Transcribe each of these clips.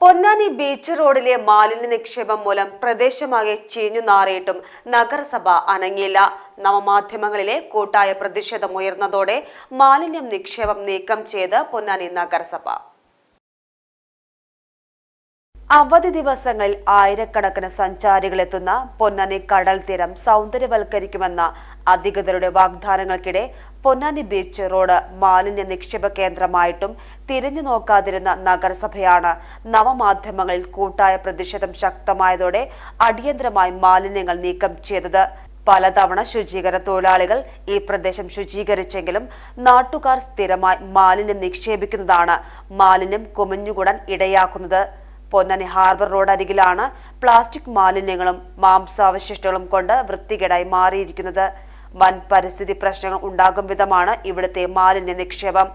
Ponnani beach റോഡിലെ മാലിന്യ നിക്ഷേപം മൂലം പ്രദേശമാകെ ചീഞ്ഞു നാറിയിട്ടും നഗരസഭ അനങ്ങിയില്ല. നവമാധ്യമങ്ങളിലെ കൂട്ടായ പ്രതിഷേധമുയർന്നതോടെ മാലിന്യം നിക്ഷേപം നീക്കം ചെയ്ത് പൊന്നാനി നഗരസഭ. അവധി ദിവസങ്ങളിൽ ആയിരക്കണക്കിന് സഞ്ചാരികളെത്തുന്ന പൊന്നാനി കടൽ തീരം സൗന്ദര്യവൽക്കരിക്കുമെന്ന അധികൃതരുടെ വാഗ്ദാനങ്ങൾക്കിടെ പൊന്നാനി ബീച്ച് റോഡ് മാലിന്യ നിക്ഷേപ കേന്ദ്രമായിട്ടും തിരിഞ്ഞു നോക്കാതിരുന്ന നഗരസഭയാണ് നവമാധ്യമങ്ങളിൽ കൂട്ടായ പ്രതിഷേധം ശക്തമായതോടെ അടിയന്തരമായി മാലിന്യങ്ങൾ നീക്കം ചെയ്തത്. പലതവണ ശുചീകരണ തൊഴിലാളികൾ ഈ പ്രദേശം ശുചീകരിച്ചെങ്കിലും നാട്ടുകാർ സ്ഥിരമായി മാലിന്യം നിക്ഷേപിക്കുന്നതാണ് മാലിന്യം കുമിഞ്ഞുകൂടാൻ ഇടയാക്കുന്നത്. പൊന്നാനി ഹാർബർ റോഡ് അരികിലാണ് പ്ലാസ്റ്റിക് മാലിന്യങ്ങളും മാംസാവശിഷ്ടങ്ങളും കൊണ്ട് വൃത്തികേടായി മാറിയിരിക്കുന്നത്. വൻ പരിസ്ഥിതി പ്രശ്നങ്ങൾ ഉണ്ടാകും വിധമാണ് ഇവിടുത്തെ മാലിന്യ നിക്ഷേപം.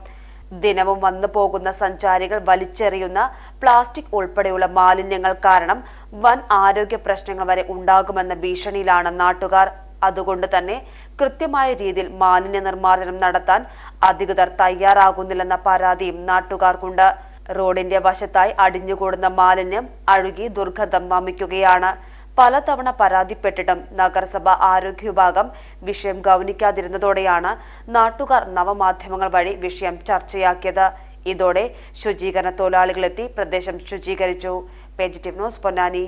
ദിനവും വന്നു പോകുന്ന സഞ്ചാരികൾ വലിച്ചെറിയുന്ന പ്ലാസ്റ്റിക് ഉൾപ്പെടെയുള്ള മാലിന്യങ്ങൾ കാരണം വൻ ആരോഗ്യ പ്രശ്നങ്ങൾ വരെ ഉണ്ടാകുമെന്ന ഭീഷണിയിലാണ് നാട്ടുകാർ. അതുകൊണ്ട് തന്നെ കൃത്യമായ രീതിയിൽ മാലിന്യ നിർമ്മാർജ്ജനം നടത്താൻ അധികൃതർ തയ്യാറാകുന്നില്ലെന്ന പരാതിയും നാട്ടുകാർക്കുണ്ട്. റോഡിന്റെ വശത്തായി അടിഞ്ഞുകൂടുന്ന മാലിന്യം അഴുകി ദുർഗന്ധം വമിക്കുകയാണ്. പലതവണ പരാതിപ്പെട്ടിട്ടും നഗരസഭ ആരോഗ്യ വിഭാഗം വിഷയം ഗൗനിക്കാതിരുന്നതോടെയാണ് നാട്ടുകാർ നവമാധ്യമങ്ങൾ വഴി വിഷയം ചർച്ചയാക്കിയത്. ഇതോടെ ശുചീകരണ തൊഴിലാളികളെത്തി പ്രദേശം ശുചീകരിച്ചു. Positive news Ponnani.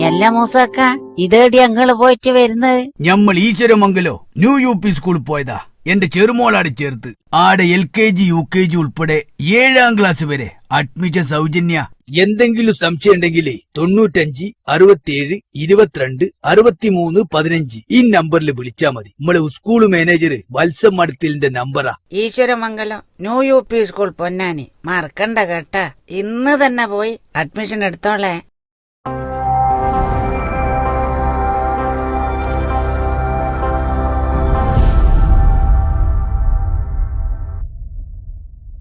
എല്ലാ മൂസക്ക ഇതേടി ഞങ്ങള് പോയിട്ട് വരുന്നത്? ഞമ്മൾ ഈശ്വരമംഗലോ ന്യൂ UP സ്കൂളിൽ പോയതാ. എന്റെ ചെറുമോളാട് ചേർത്ത് ആടെ LKG UKG ഉൾപ്പെടെ 7ാം ക്ലാസ് വരെ അഡ്മിഷൻ സൗജന്യ. എന്തെങ്കിലും സംശയം ഉണ്ടെങ്കിലേ 95 67 22 63 15 ഈ നമ്പറിൽ വിളിച്ചാ മതി. നമ്മളെ സ്കൂൾ മാനേജർ വത്സം മടത്തിലിന്റെ നമ്പറാ. Eswaramangalam new UP school Ponnani. മറക്കണ്ട കേട്ടാ, ഇന്ന് തന്നെ പോയി അഡ്മിഷൻ എടുത്തോളേ.